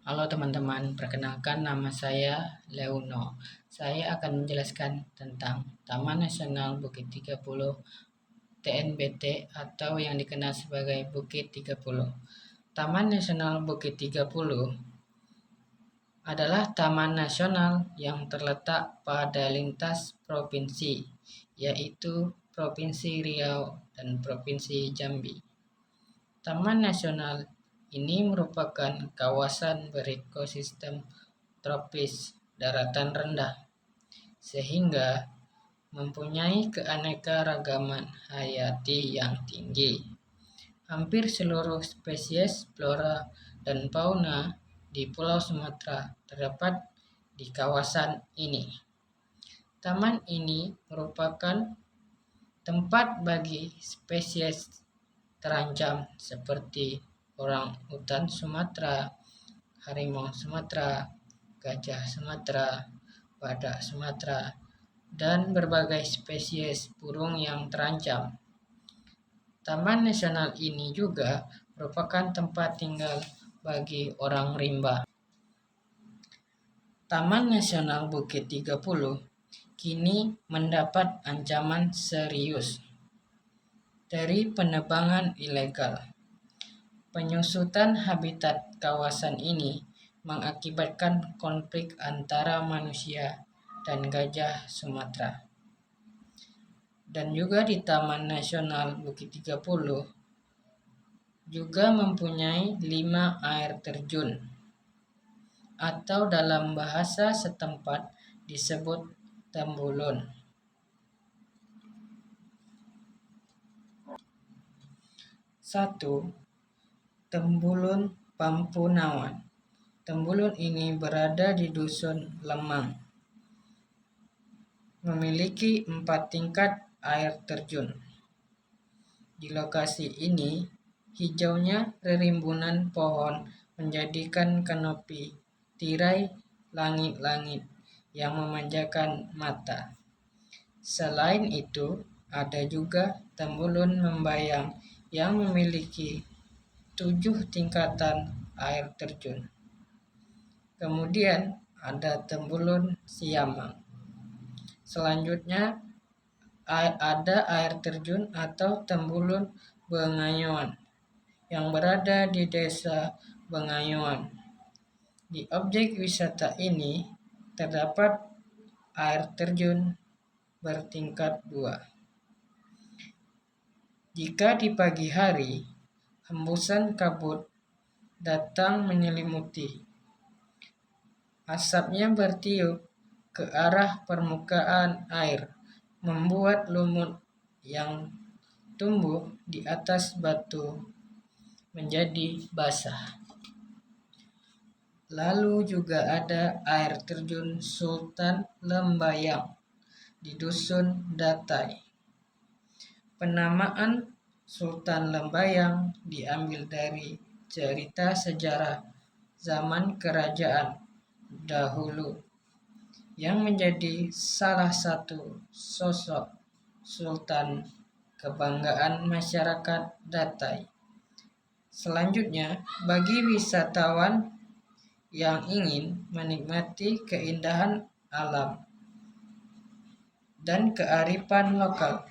Halo teman-teman, perkenalkan nama saya Leono. Saya akan menjelaskan tentang Taman Nasional Bukit 30 TNBT atau yang dikenal sebagai Bukit 30. Taman Nasional Bukit 30 adalah taman nasional yang terletak pada lintas provinsi, yaitu Provinsi Riau dan Provinsi Jambi. Taman Nasional ini merupakan kawasan berekosistem tropis daratan rendah, sehingga mempunyai keanekaragaman hayati yang tinggi. Hampir seluruh spesies flora dan fauna di Pulau Sumatera terdapat di kawasan ini. Taman ini merupakan tempat bagi spesies terancam seperti orangutan Sumatera, harimau Sumatera, gajah Sumatera, badak Sumatera, dan berbagai spesies burung yang terancam. Taman nasional ini juga merupakan tempat tinggal bagi orang rimba. Taman Nasional Bukit 30 kini mendapat ancaman serius dari penebangan ilegal. Penyusutan habitat kawasan ini mengakibatkan konflik antara manusia dan gajah Sumatera. Dan juga di Taman Nasional Bukit 30 juga mempunyai 5 air terjun atau dalam bahasa setempat disebut tembulun. 1. Tembulun Pampunawan. Tembulun ini berada di Dusun Lemang. Memiliki 4 tingkat air terjun. Di lokasi ini, hijaunya rerimbunan pohon menjadikan kanopi tirai langit-langit yang memanjakan mata. Selain itu, ada juga Tembulun Membayang yang memiliki 7 tingkatan air terjun. Kemudian ada Tembulun Siamang. Selanjutnya ada air terjun atau Tembulun Bengayuan yang berada di Desa Bengayuan. Di objek wisata ini terdapat air terjun bertingkat 2. Jika di pagi hari, hembusan kabut datang menyelimuti. Asapnya bertiup ke arah permukaan air, membuat lumut yang tumbuh di atas batu menjadi basah. Lalu juga ada air terjun Sultan Lembayang di Dusun Datai. Penamaan Sultan Lembayang diambil dari cerita sejarah zaman kerajaan dahulu yang menjadi salah satu sosok sultan kebanggaan masyarakat Datai. Selanjutnya, bagi wisatawan yang ingin menikmati keindahan alam dan kearifan lokal,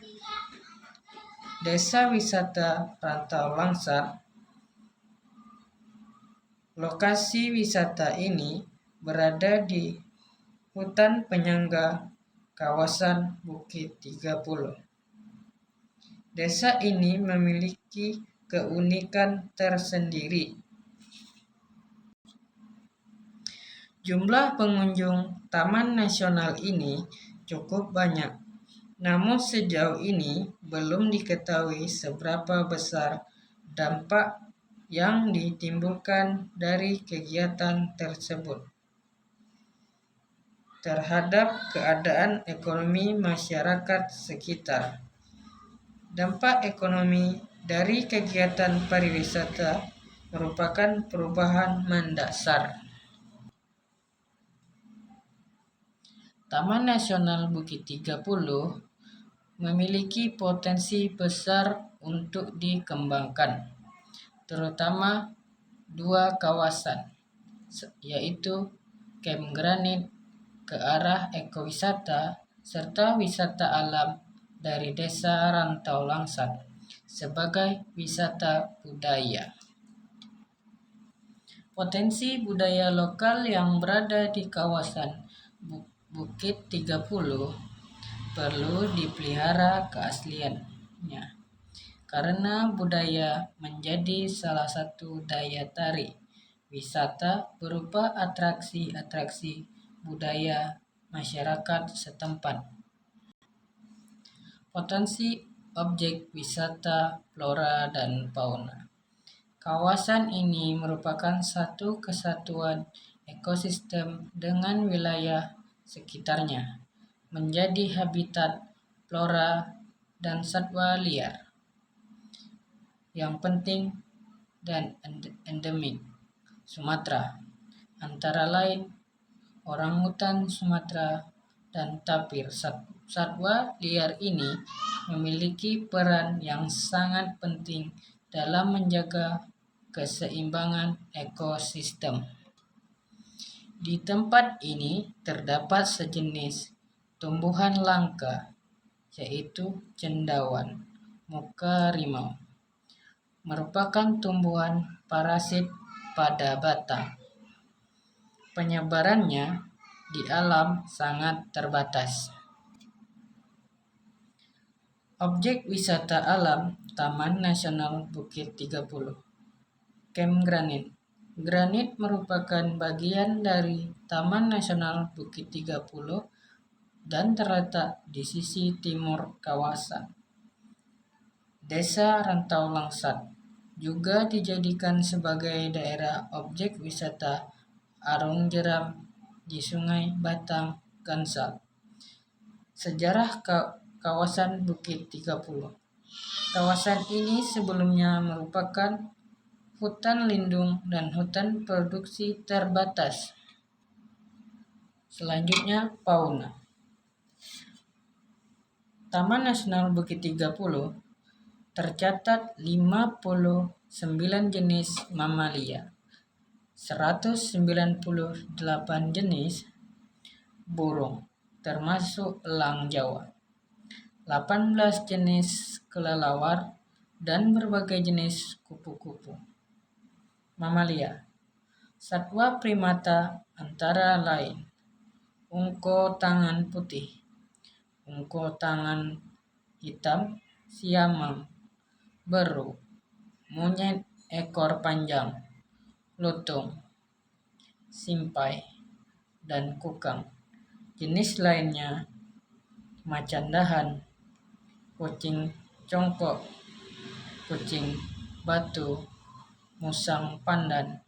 Desa Wisata Rantau Langsat. Lokasi wisata ini berada di hutan penyangga kawasan Bukit 30. Desa ini memiliki keunikan tersendiri. Jumlah pengunjung Taman Nasional ini cukup banyak, namun sejauh ini belum diketahui seberapa besar dampak yang ditimbulkan dari kegiatan tersebut terhadap keadaan ekonomi masyarakat sekitar. Dampak ekonomi dari kegiatan pariwisata merupakan perubahan mendasar. Taman Nasional Bukit 30 memiliki potensi besar untuk dikembangkan, terutama 2 kawasan. yaitu Camp Granit ke arah ekowisata serta wisata alam dari Desa Rantau Langsat sebagai wisata budaya. Potensi budaya lokal yang berada di kawasan Bukit 30 perlu dipelihara keasliannya, karena budaya menjadi salah satu daya tarik wisata berupa atraksi-atraksi budaya masyarakat setempat. Potensi objek wisata flora dan fauna. Kawasan ini merupakan satu kesatuan ekosistem dengan wilayah sekitarnya, menjadi habitat flora dan satwa liar yang penting dan endemik Sumatera, antara lain orangutan Sumatera dan tapir. Satwa liar ini memiliki peran yang sangat penting dalam menjaga keseimbangan ekosistem. Di tempat ini terdapat sejenis tumbuhan langka, yaitu cendawan muka rimau, merupakan tumbuhan parasit pada batang. Penyebarannya di alam sangat terbatas. Objek wisata alam Taman Nasional Bukit 30. Camp Granit. Granit merupakan bagian dari Taman Nasional Bukit 30 dan terletak di sisi timur kawasan. Desa Rantau Langsat juga dijadikan sebagai daerah objek wisata arung jeram di Sungai Batang Gansal. Sejarah kawasan Bukit 30. Kawasan ini sebelumnya merupakan hutan lindung dan hutan produksi terbatas. Selanjutnya, fauna. Taman Nasional Bukit 30 tercatat 59 jenis mamalia, 198 jenis burung, termasuk elang Jawa, 18 jenis kelelawar, dan berbagai jenis kupu-kupu. Mamalia. Satwa primata antara lain ungko tangan putih, ungko tangan hitam, siamang, beru, monyet ekor panjang, lutung, simpai, dan kukang. Jenis lainnya macan dahan, kucing congkok, kucing batu, musang pandan,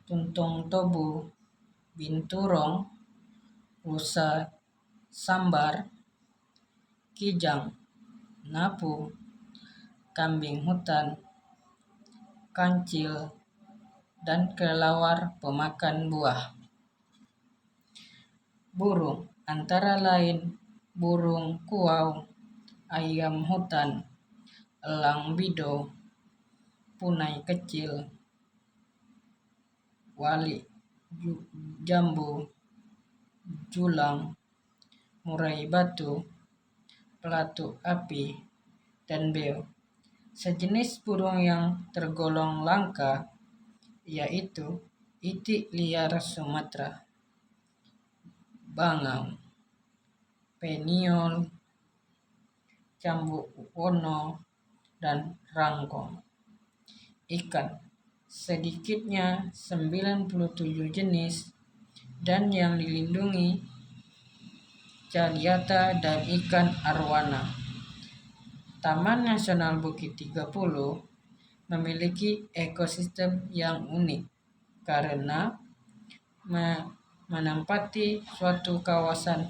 tuntung tobu, binturong, rusa sambar, kijang, napu, kambing hutan, kancil, dan kelelawar pemakan buah. Burung antara lain burung kuau, ayam hutan, elang bido, punai kecil, walik, jambu, julang, murai batu, pelatuk api, dan beo. Sejenis burung yang tergolong langka yaitu itik liar Sumatera, bangau, peniol, cambuk wono, dan rangkong. Ikan, sedikitnya 97 jenis, dan yang dilindungi caliata dan ikan arwana. Taman Nasional Bukit 30 memiliki ekosistem yang unik karena menempati suatu kawasan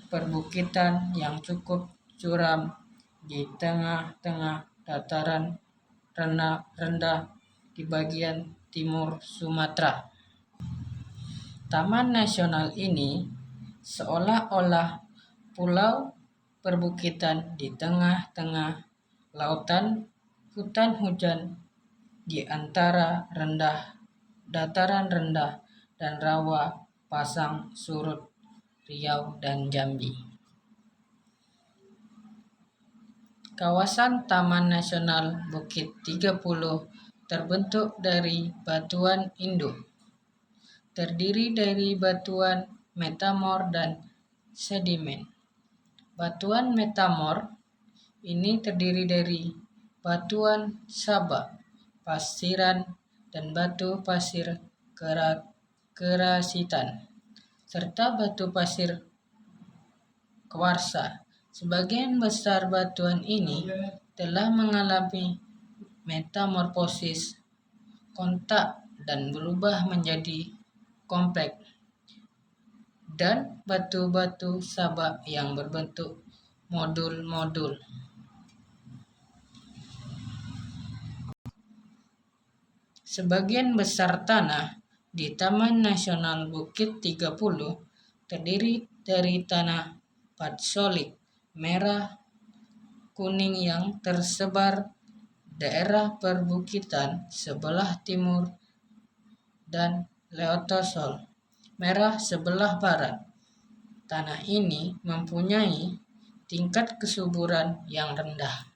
perbukitan yang cukup curam di tengah-tengah dataran rendah di bagian timur Sumatera. Taman nasional ini seolah-olah pulau perbukitan di tengah-tengah lautan hutan hujan di antara dataran rendah dan rawa pasang surut Riau dan Jambi. Kawasan Taman Nasional Bukit 30 terbentuk dari batuan induk, terdiri dari batuan metamor dan sedimen. Batuan metamor ini terdiri dari batuan sabak, pasiran, dan batu pasir kerasitan, serta batu pasir kuarsa. Sebagian besar batuan ini telah mengalami metamorfosis kontak dan berubah menjadi kompleks dan batu-batu sabak yang berbentuk modul-modul. Sebagian besar tanah di Taman Nasional Bukit 30 terdiri dari tanah patsolit merah kuning yang tersebar daerah perbukitan sebelah timur dan leotosol merah sebelah barat. Tanah ini mempunyai tingkat kesuburan yang rendah.